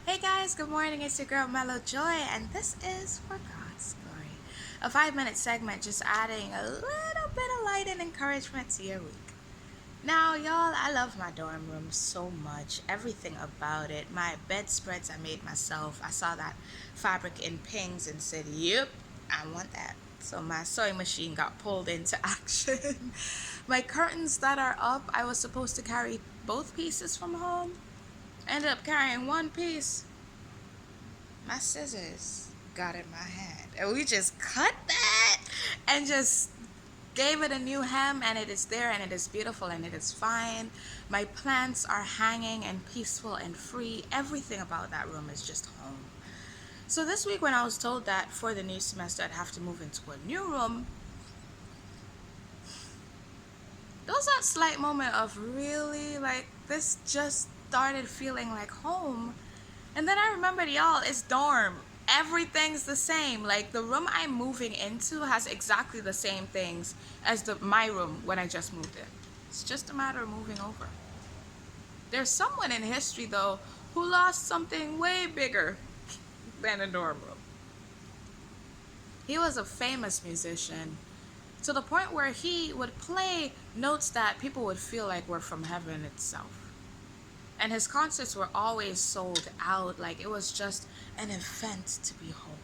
Hey guys, good morning. It's your girl MelloJoy, and this is For God's Glory, a 5-minute segment just adding a little bit of light and encouragement to your week. Now, y'all, I love my dorm room so much. Everything about it. My bedspreads I made myself. I saw that fabric in pings and said, "Yep, I want that." So my sewing machine got pulled into action. My curtains that are up, I was supposed to carry both pieces from home. Ended up carrying one piece. My scissors got in my hand, and we just cut that and just gave it a new hem, and it is there, and it is beautiful, and it is fine. My plants are hanging and peaceful and free. Everything about that room is just home. So this week, when I was told that for the new semester I'd have to move into a new room, there was that slight moment of really, like, this just started feeling like home. And then I remembered, y'all, it's dorm. Everything's the same. Like, the room I'm moving into has exactly the same things as my room when I just moved in. It's just a matter of moving over. There's someone in history, though, who lost something way bigger than a dorm room. He was a famous musician to the point where he would play notes that people would feel like were from heaven itself. And his concerts were always sold out, like it was just an event to behold.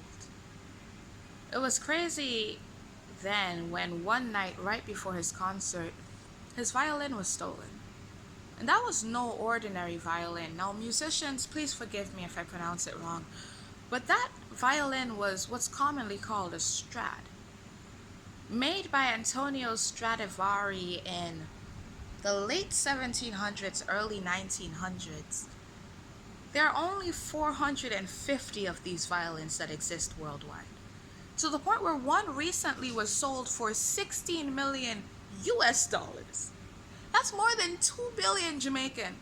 It was crazy then when one night right before his concert, his violin was stolen. And that was no ordinary violin. Now, musicians, please forgive me if I pronounce it wrong, but that violin was what's commonly called a Strad, made by Antonio Stradivari in the late 1700s, early 1900s. There are only 450 of these violins that exist worldwide, to the point where one recently was sold for 16 million US dollars. That's more than 2 billion Jamaican.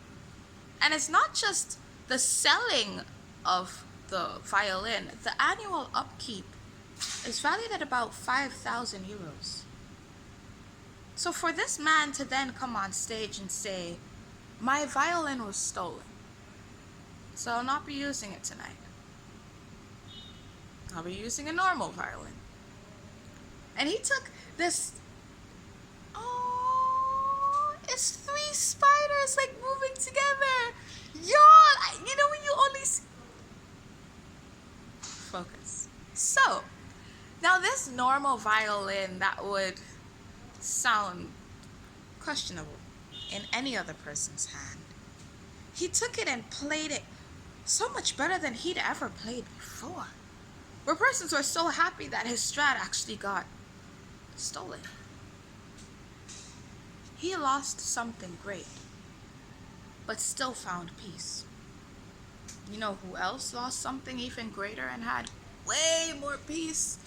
And it's not just the selling of the violin, the annual upkeep is valued at about 5,000 euros. So for this man to then come on stage and say, "My violin was stolen, so I'll not be using it tonight. I'll be using a normal violin." And he took this, oh, it's three spiders like moving together. Y'all, you know when you only focus. So, now this normal violin that would sound questionable in any other person's hand, he took it and played it so much better than he'd ever played before. Where persons were so happy that his Strat actually got stolen. He lost something great, but still found peace. You know who else lost something even greater and had way more peace?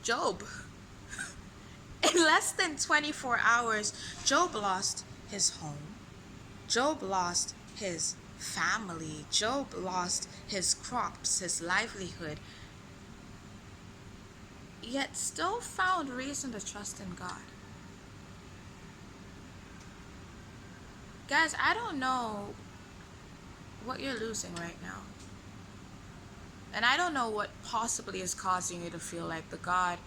Job. In less than 24 hours, Job lost his home. Job lost his family. Job lost his crops, his livelihood, yet still found reason to trust in God. Guys, I don't know what you're losing right now. And I don't know what possibly is causing you to feel like the God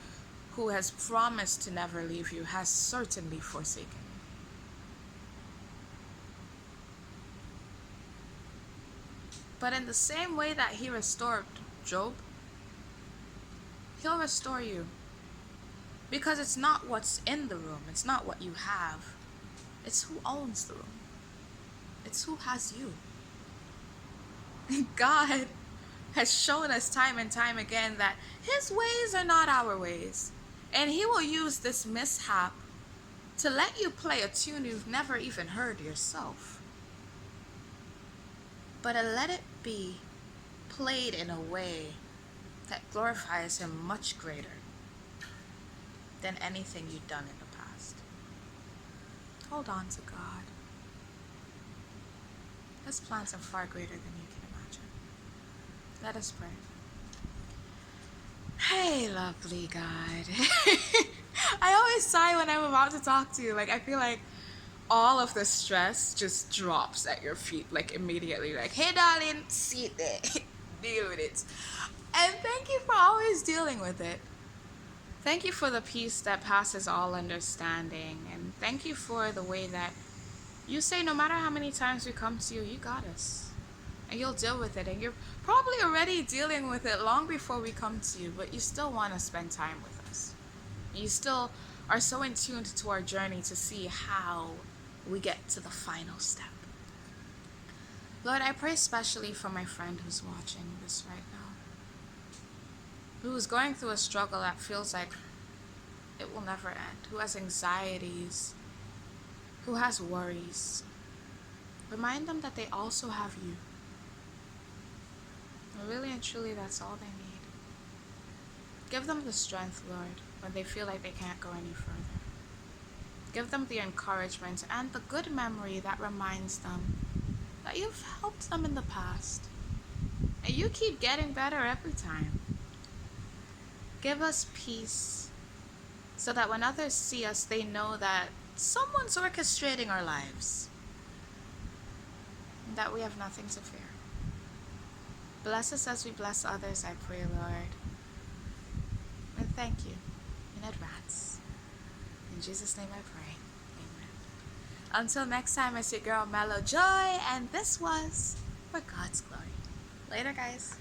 who has promised to never leave you has certainly forsaken you. But in the same way that he restored Job, he'll restore you. Because it's not what's in the room, it's not what you have, it's who owns the room. It's who has you. God has shown us time and time again that his ways are not our ways. And he will use this mishap to let you play a tune you've never even heard yourself. But let it be played in a way that glorifies him much greater than anything you've done in the past. Hold on to God. His plans are far greater than you can imagine. Let us pray. Hey, lovely God. I always sigh when I'm about to talk to you. Like, I feel like all of the stress just drops at your feet, like immediately, like, hey darling, sit there. Deal with it. And thank you for always dealing with it. Thank you for the peace that passes all understanding, and thank you for the way that you say no matter how many times we come to you, you got us. And you'll deal with it, and you're probably already dealing with it long before we come to you, but you still want to spend time with us. You still are so in tune to our journey to see how we get to the final step. Lord, I pray especially for my friend who's watching this right now, who is going through a struggle that feels like it will never end, who has anxieties, who has worries. Remind them that they also have you. And really and truly, that's all they need. Give them the strength, Lord, when they feel like they can't go any further. Give them the encouragement and the good memory that reminds them that you've helped them in the past. And you keep getting better every time. Give us peace so that when others see us, they know that someone's orchestrating our lives and that we have nothing to fear. Bless us as we bless others, I pray, Lord. And thank you in advance. In Jesus' name I pray. Amen. Until next time, it's your girl MelloJoy, and this was For God's Glory. Later, guys.